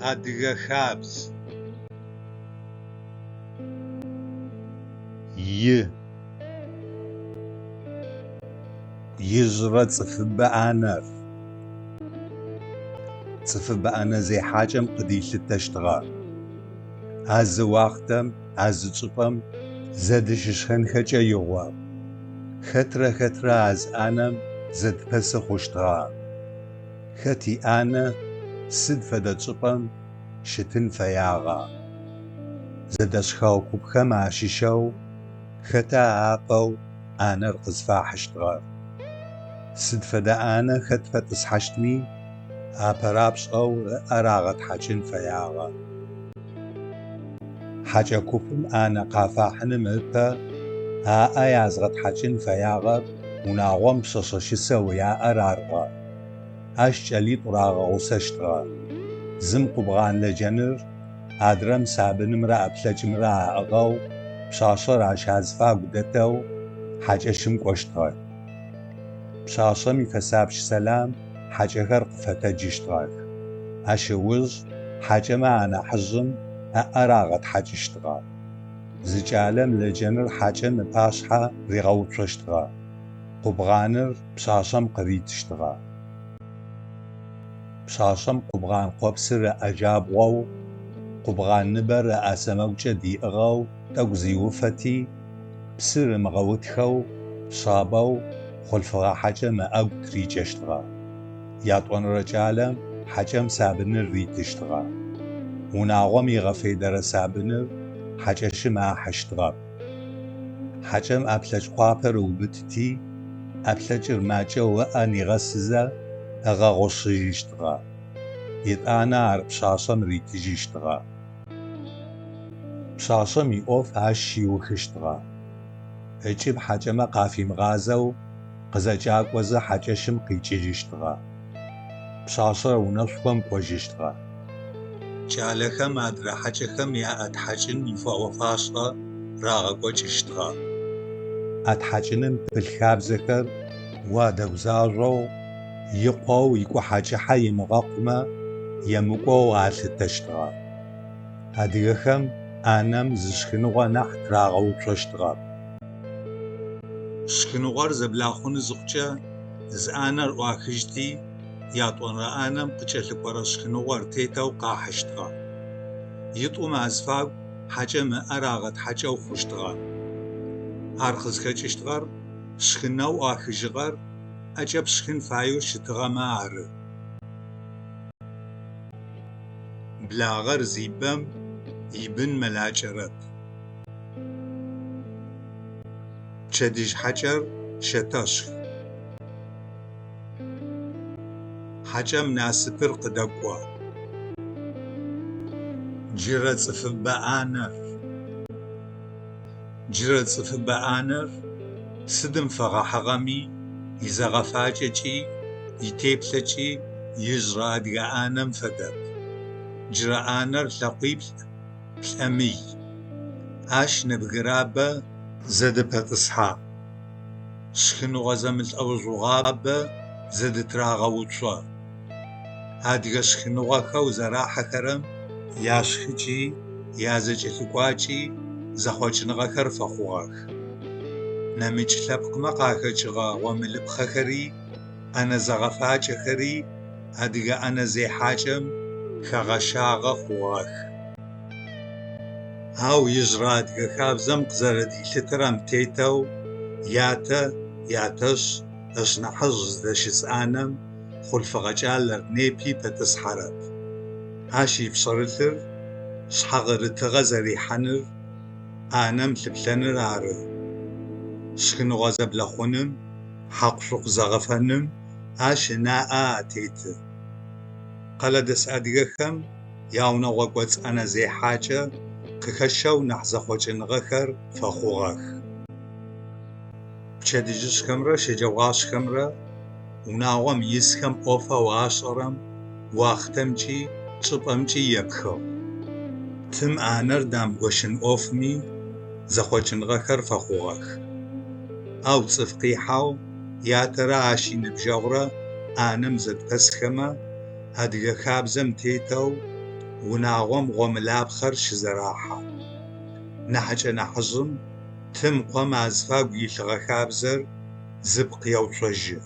Adıge xabz. يجرى صفب أنر صفب أنا زي حاجم قديش تشتغل از وقتم از صفم زدش شخن خجا يغوار خطرة از أنم زد پس خوشتغل خطي أنا سد فدا صفم شتن فياغا زدش خاو كبخة مع شيشو خطا عاقو أنا رقص فاحشتغل سد فدا أنا خط فتس حشتمي أبرابش أو أراغت حاجن فياغا حاجة كفم أنا قافاحن ملتا أيازغت حاجن فياغا وناغوم شششسا ويا أرارغا أش جليت راغا وسشتغا زم قبغان لجنر أدرم سابن مرا أبلج مرا أغاو بشاشر عشازفا قدتو حاجة شم قشتغا بشاشر ميفسابش سلام حاجة غرق فتجشتغا أشوز حاجة ما أنا حزم أراغت حاجة اشتغا زجالم لجنر حاجة مباشحة رغوت شتغا قبغانر بشاشم قريت اشتغا بشاشم قبغان قبسر أجاب وو قبغان نبر أسموجة دي أغاو تقزي وفتي بسر مغوت خو شابو خلفغا حاجة ما أو تريج اشتغا ياتوان رجالم حاجة مسابنر ريت اشتغا وناغوم يغفي در سابنر حاجة شما حشتغا حاجة أبلج قابر وبتتي أبلج رماجة وأني غسزة أغا غشي اشتغا يتانا عرب شاشم ريتجي اشتغا بشاشم يقف هاشي وخشتغا اجيب حاجة ما قافي مغازو قزجاك وزا حاجة شم قيجي اشتغا بشاشر ونفقم قوجي اشتغا جالخم أدرا حاجخم يا أتحاجن يفاو فاشغا راغا قوج اشتغا أتحاجنم بالخاب ذكر ودوزارو يقو يكو حاجة حي مغاقما يمقو غالت تشتغا أديخم أنم زشخنوغا نحت راغا وطرشتغا شخنوغار زبلاخون زغجة زانر واخجتي ياتوان رأنم قجل قرى شخنوغار تيتا وقاحشتغا يطو مازفاق حاجة ما أراغت حاجة وخشتغا أرخز خجشتغار شخنو واخجغار أجب شخن فايو شتغا ما عرب بلاغر زيبم يبن ملاجرب شديج حجر شتاشخ حجم ناسفر قدقوا جرد صفب بآنر جرد صفب بآنر سدم فغا حغمي يزغا فاججي يتيبلجي يجرى دقا آنم فدب جرى آنر لقيب الأمي أش نبغرابة زد بتصحى شخنو غزم الأوز غابة زد تراغا وطوا هادقا شخنو غاكو زراحة كرم ياشخجي يازج القواجي زخوش نغاكر فخواخ نمج لبق مقاكجغا وملب خخري أنا زغفاج خري هادقا أنا زي حاجم خغشاغا خواخ هاو يجراد خابزم قزردي لترم تيتو ياتا ياتش اشنا حجز دشس آنم خلف غجال نيبي بتسحرب هاشي بشرلر شحغر تغزري حنر آنم لبلنر عرب شخنو غزب لخونم حقشق زغفنم هاش ناء تيت قلدس أدغخم ياونا وقوز أنا زي حاجة كخشو نحزخوش نغخر فخوغخ بشديجش خمرة شجواش خمرة وناوم يسخم أوفا واشرم واختمجي تشبمجي يبخو تم آنر دام غوشن أوفمي زخوش نغخر فخوغخ أو تصفقي حاو يا ترى عاشين بجورة آنم زد بسخمة هدغ خابزم تيتو унагъом гъомылапхъэр щызэрахьэ. НахьыкӀэ нахьыжъым тым къом азфагу илъыгъэ хабзэр зыпкъ еуцожьы.